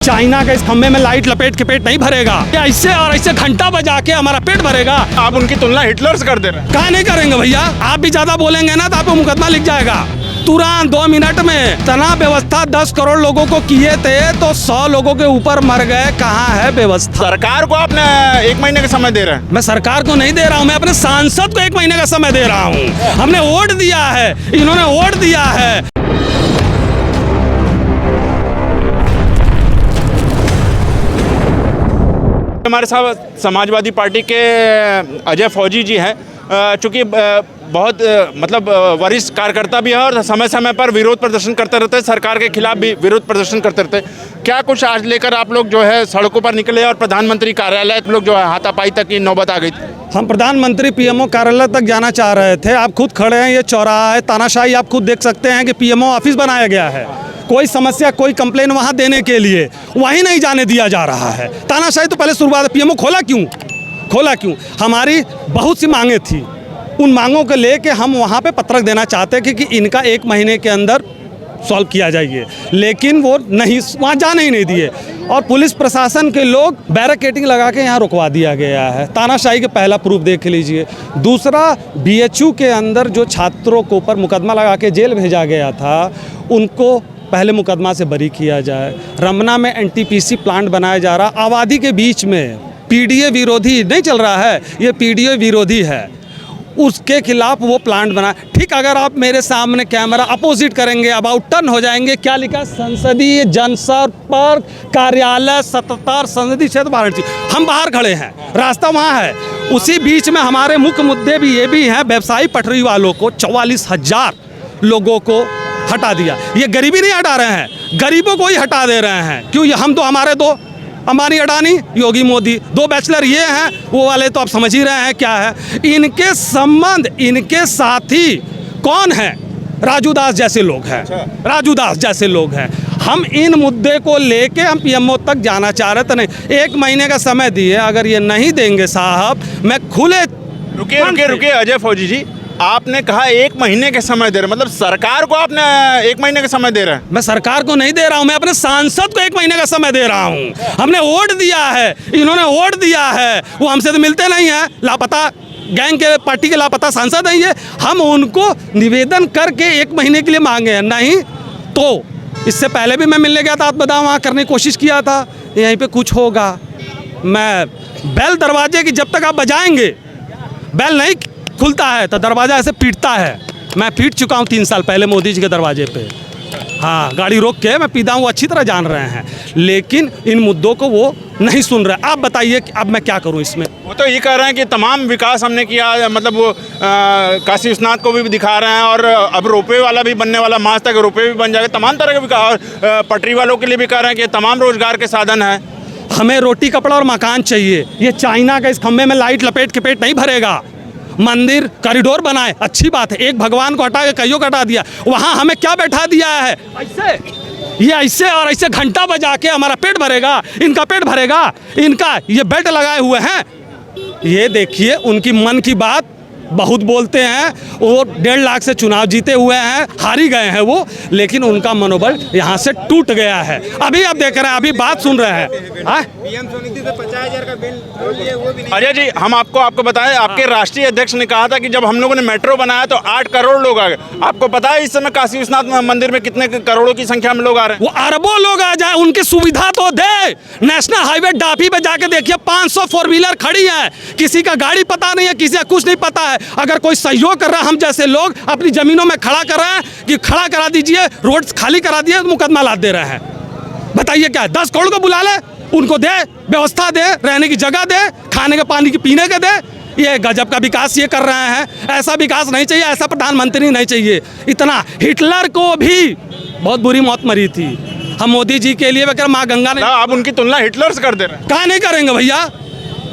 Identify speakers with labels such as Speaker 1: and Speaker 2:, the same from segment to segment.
Speaker 1: China के इस खंबे में लाइट लपेट के पेट नहीं भरेगा। ये ऐसे और ऐसे घंटा बजा के हमारा पेट भरेगा।
Speaker 2: आप उनकी तुलना हिटलर से कर दे रहे हैं।
Speaker 1: कहाँ नहीं करेंगे भैया, आप भी ज्यादा बोलेंगे ना तो आपको मुकदमा लिख जाएगा तुरंत 2 मिनट में। तनाव व्यवस्था 10 करोड़ लोगों को किए थे तो 100 लोगों के ऊपर मर गए। कहाँ है व्यवस्था?
Speaker 2: सरकार को आपने 1 महीने का समय दे रहे हैं।
Speaker 1: मैं सरकार को नहीं दे रहा हूँ, मैं अपने सांसद को 1 महीने का समय दे रहा हूँ। हमने वोट दिया है, इन्होंने वोट दिया है।
Speaker 2: हमारे साथ समाजवादी पार्टी के अजय फौजी जी हैं। चूँकि बहुत मतलब वरिष्ठ कार्यकर्ता भी है और समय समय पर विरोध प्रदर्शन करते रहते हैं, सरकार के खिलाफ भी विरोध प्रदर्शन करते रहते हैं। क्या कुछ आज लेकर आप लोग जो है सड़कों पर निकले और प्रधानमंत्री कार्यालय लोग जो है हाथापाई तक की नौबत आ गई थी?
Speaker 1: हम प्रधानमंत्री पीएमओ कार्यालय तक जाना चाह रहे थे। आप खुद खड़े हैं, ये चौराहा है, तानाशाही आप खुद देख सकते हैं कि पीएमओ ऑफिस बनाया गया है। कोई समस्या, कोई कंप्लेन वहाँ देने के लिए वहीं नहीं जाने दिया जा रहा है। तानाशाही तो पहले शुरुआत, पीएमओ खोला क्यों? हमारी बहुत सी मांगे थी, उन मांगों को लेके हम वहाँ पे पत्रक देना चाहते थे कि इनका 1 महीने के अंदर सॉल्व किया जाइए, लेकिन वो नहीं, वहाँ जाने ही नहीं दिए। और पुलिस प्रशासन के लोग बैरिकेडिंग लगा के यहाँ रुकवा दिया गया है। तानाशाही का पहला प्रूफ देख लीजिए। दूसरा, बीएचयू के अंदर जो छात्रों के ऊपर मुकदमा लगा के जेल भेजा गया था, उनको पहले मुकदमा से बरी किया जाए। रमना में एनटीपीसी प्लांट बनाया जा रहा, आबादी के बीच में। पीडीए विरोधी नहीं चल रहा है, ये पीडीए विरोधी है, उसके खिलाफ वो प्लांट बना। ठीक, अगर आप मेरे सामने कैमरा अपोजिट करेंगे, अबाउट टर्न हो जाएंगे, क्या लिखा? संसदीय जनसंपर्क कार्यालय 77 संसदीय क्षेत्र वाराणसी। हम बाहर खड़े हैं, रास्ता वहाँ है। उसी बीच में हमारे मुख्य मुद्दे भी ये भी हैं। व्यवसायी पटरी वालों को 44,000 लोगों को हटा दिया। ये गरीबी नहीं हटा रहे हैं, गरीबों को ही हटा दे रहे हैं। क्यों? ये हम तो, हमारे 2 अंबानी, अडानी, योगी, मोदी, 2 बैचलर ये हैं, वो वाले तो आप समझ ही रहे हैं क्या है। इनके संबंध, इनके साथी कौन है? राजू दास जैसे लोग हैं, राजू दास जैसे लोग हैं। हम इन मुद्दे को लेके हम पीएमओ तक जाना चाह रहे थे। नहीं, 1 महीने का समय दिए, अगर ये नहीं देंगे साहब, मैं खुले।
Speaker 2: रुकिए अजय फौजी जी, आपने कहा 1 महीने के समय दे रहे, मतलब सरकार को आपने 1 महीने का समय दे रहे हैं?
Speaker 1: मैं सरकार को नहीं दे रहा हूं, मैं अपने सांसद को 1 महीने का समय दे रहा हूं। हमने वोट दिया है, इन्होंने वोट दिया है, वो हमसे तो मिलते नहीं हैं। लापता गैंग के, पार्टी के लापता सांसद नहीं है। हम उनको निवेदन करके 1 महीने के लिए मांगे हैं। नहीं तो इससे पहले भी मैं मिलने गया था, आत्मदाह वहाँ करने की कोशिश किया था, यहीं पर कुछ होगा। मैं बैल दरवाजे की जब तक आप बजाएंगे, बैल नहीं खुलता है तो दरवाज़ा ऐसे पीटता है। मैं पीट चुका हूँ 3 साल पहले मोदी जी के दरवाजे पे। हाँ, गाड़ी रोक के मैं पीटा हूँ, अच्छी तरह जान रहे हैं, लेकिन इन मुद्दों को वो नहीं सुन रहे। आप बताइए कि अब मैं क्या करूँ इसमें?
Speaker 2: वो तो ये कह रहे हैं कि तमाम विकास हमने किया, मतलब वो काशी विश्वनाथ को भी दिखा रहे हैं और अब रोपवे वाला भी बनने वाला, मार्च तक रोपवे भी बन जाएगा, तमाम तरह के विकास। और पटरी वालों के लिए भी कह रहे हैं कि तमाम रोजगार के साधन है।
Speaker 1: हमें रोटी, कपड़ा और मकान चाहिए। ये चाइना का इस खंबे में लाइट लपेट के पेट नहीं भरेगा। मंदिर कॉरिडोर बनाए, अच्छी बात है, एक भगवान को हटा के कईयों को हटा दिया। वहाँ हमें क्या बैठा दिया है? ऐसे और ऐसे घंटा बजा के हमारा पेट भरेगा, इनका पेट भरेगा। इनका ये बेल्ट लगाए हुए हैं। ये देखिए, उनकी मन की बात बहुत बोलते हैं। वो 1.5 लाख से चुनाव जीते हुए हैं, हारी गए हैं वो, लेकिन उनका मनोबल यहाँ से टूट गया है। अभी आप देख रहे हैं, अभी बात सुन रहे हैं।
Speaker 3: पीएम स्वनिधि से 50,000 का बिल लिए, वो भी नहीं।
Speaker 2: अजय जी, हम आपको बताएं, आपके राष्ट्रीय अध्यक्ष ने कहा था कि जब हम लोगों ने मेट्रो बनाया तो 8 करोड़ लोग आ गए। आपको पता है इस समय काशी विश्वनाथ मंदिर में कितने करोड़ों की संख्या में लोग आ रहे हैं?
Speaker 1: वो अरबों लोग आ जाए, उनकी सुविधा तो दे। नेशनल हाईवे डाफी पे जाके देखिए, 500 4 व्हीलर खड़ी है, किसी का गाड़ी पता नहीं है, किसी का कुछ नहीं पता है। अगर कोई सहयोग कर रहा है, हम जैसे लोग अपनी जमीनों में खड़ा कर रहे हैं कि खड़ा करा दीजिए, रोड खाली करा दिए, तो मुकदमा लाद दे रहे हैं। बताइए क्या है? 10 करोड़ को बुला ले, उनको दे, व्यवस्था दे, रहने की जगह दे, खाने के पानी की पीने के दे। ये गजब का विकास ये कर रहे हैं। ऐसा विकास नहीं चाहिए, ऐसा प्रधानमंत्री नहीं चाहिए। इतना हिटलर को भी बहुत बुरी मौत मरी थी। हम मोदी जी के लिए माँ गंगा ने,
Speaker 2: आप उनकी तुलना हिटलर से कर दे रहे हैं।
Speaker 1: कहाँ नहीं करेंगे भैया,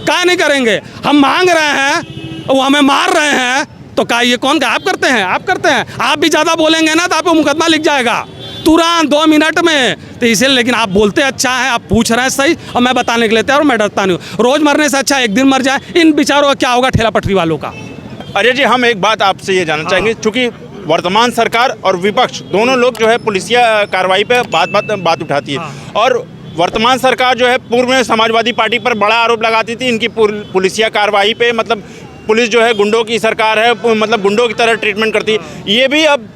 Speaker 1: कहाँ नहीं करेंगे? हम मांग रहे हैं, वो हमें मार रहे हैं, तो क्या ये कौन का? आप करते हैं, आप करते हैं। आप भी ज़्यादा बोलेंगे ना तो आपको मुकदमा लिख जाएगा तुरंत 2 मिनट में। तो इसलिए, लेकिन आप बोलते अच्छा है, आप पूछ रहे हैं सही, और मैं बताने के लिए तैयार हूँ। मैं डरता नहीं हूँ। रोज़ मरने से अच्छा 1 दिन मर जाए। इन बेचारों का क्या होगा, ठेला पटरी वालों का?
Speaker 2: अजय जी, हम एक बात आपसे ये जानना चाहेंगे, चूँकि वर्तमान सरकार और विपक्ष दोनों लोग जो है पुलिसिया कार्रवाई पे बात उठाती है, और वर्तमान सरकार जो है पूर्व में समाजवादी पार्टी पर बड़ा आरोप लगाती थी इनकी पुलिसिया कार्रवाई पे, मतलब पुलिस जो है गुंडों की सरकार है, मतलब गुंडों की तरह ट्रीटमेंट करती है। ये भी अब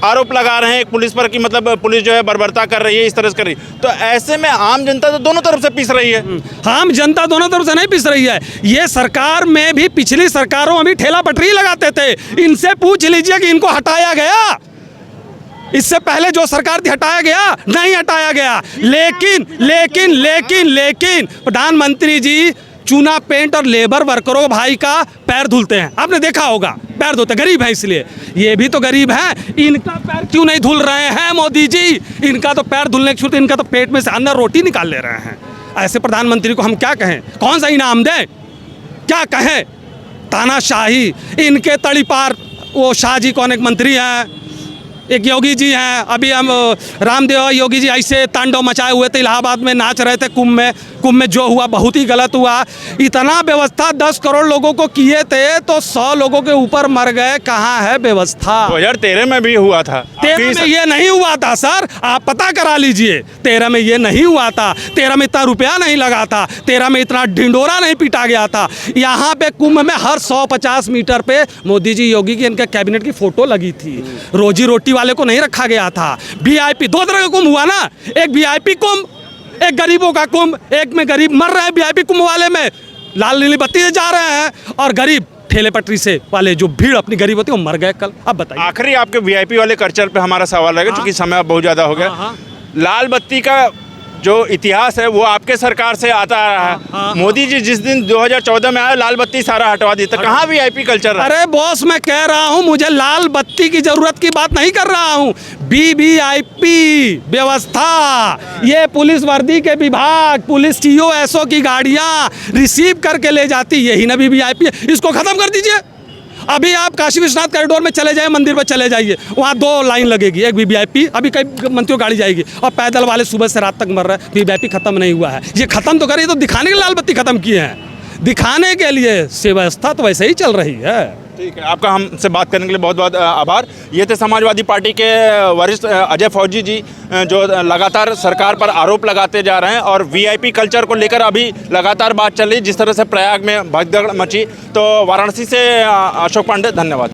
Speaker 2: आरोप लगा रहे हैं एक पुलिस पर कि मतलब पुलिस जो है बर्बरता कर रही है, इस तरह से कर रही है। तो ऐसे में आम जनता तो दोनों तरफ से पिस रही है।
Speaker 1: आम जनता दोनों तरफ से नहीं पिस रही है। ये सरकार में भी पिछली सरकारों में भी ठेला पटरी लगाते थे, इनसे पूछ लीजिए कि इनको हटाया गया? इससे पहले जो सरकार थी हटाया गया? नहीं हटाया गया। लेकिन लेकिन लेकिन लेकिन प्रधानमंत्री जी चूना पेंट और लेबर वर्करों भाई का पैर धुलते हैं, आपने देखा होगा, पैर धुलते, गरीब है इसलिए। ये भी तो गरीब है, इनका पैर क्यों नहीं धुल रहे हैं मोदी जी? इनका तो पैर धुलने के छूट, इनका तो पेट में से अंदर रोटी निकाल ले रहे हैं। ऐसे प्रधानमंत्री को हम क्या कहें? कौन सा इनाम दें? क्या कहें? तानाशाही, इनके तड़ी पार वो शाह जी कौन एक मंत्री हैं, एक योगी जी हैं, अभी हम रामदेव योगी जी ऐसे तांडव मचाए हुए थे, इलाहाबाद में नाच रहे थे कुंभ में जो हुआ बहुत ही गलत हुआ। इतना व्यवस्था 10 करोड़ लोगों को किए थे तो 100 लोगों के ऊपर मर गए, कहाँ है व्यवस्था?
Speaker 2: 2013 में भी हुआ था।
Speaker 1: 13 में ये नहीं हुआ था सर, आप पता करा लीजिए। 13 में ये नहीं हुआ था, 13 में इतना रुपया नहीं लगा था, 13 में इतना ढिंडोरा नहीं पीटा गया था। यहाँ पे कुंभ में हर 150 मीटर पे मोदी जी योगी की इनके कैबिनेट की फोटो लगी थी। रोजी रोटी वाले को नहीं रखा गया था। वीआईपी, 2 तरह का कुंभ हुआ ना, एक वीआईपी कुंभ, एक गरीबों का कुंभ। एक में गरीब मर रहे हैं वीआईपी कुंभ वाले में, लाल नीली बत्ती से जा रहे हैं, और गरीब ठेले पटरी से वाले जो भीड़ अपनी गरीब होती है वो मर गए कल। अब बताइए।
Speaker 2: आखिरी आपके वीआईपी वाले कल्चर पे हमारा सवाल रहेगा, क्योंकि समय अब बहुत ज़्यादा हो गया। लाल बत्ती का जो इतिहास है वो आपके सरकार से आता आ रहा है। मोदी जी जिस दिन 2014 में आए, लाल बत्ती सारा हटवा दी, तो कहाँ वीआईपी कल्चर?
Speaker 1: अरे बॉस, मैं कह रहा हूँ मुझे लाल बत्ती की जरूरत की बात नहीं कर रहा हूँ। वीवीआईपी व्यवस्था, ये पुलिस वर्दी के विभाग, पुलिस टीओ की गाड़ियाँ रिसीव करके ले जाती, यही ना वीवीआईपी है। इसको खत्म कर दीजिए। अभी आप काशी विश्वनाथ कॉरिडोर में चले जाए, मंदिर पर चले जाइए, वहाँ 2 लाइन लगेगी, एक वीवीआईपी, अभी कई मंत्रियों गाड़ी जाएगी, और पैदल वाले सुबह से रात तक मर रहे हैं। वीवीआईपी खत्म नहीं हुआ है, ये खत्म तो करिए। तो दिखाने के लिए लाल बत्ती खत्म किए हैं, दिखाने के लिए व्यवस्था तो वैसे ही चल रही है।
Speaker 2: ठीक है, आपका हमसे बात करने के लिए बहुत बहुत आभार। ये थे समाजवादी पार्टी के वरिष्ठ अजय फौजी जी, जो लगातार सरकार पर आरोप लगाते जा रहे हैं, और वीआईपी कल्चर को लेकर अभी लगातार बात चल रही है। जिस तरह से प्रयाग में भगदड़ मची, तो वाराणसी से अशोक पांडे, धन्यवाद।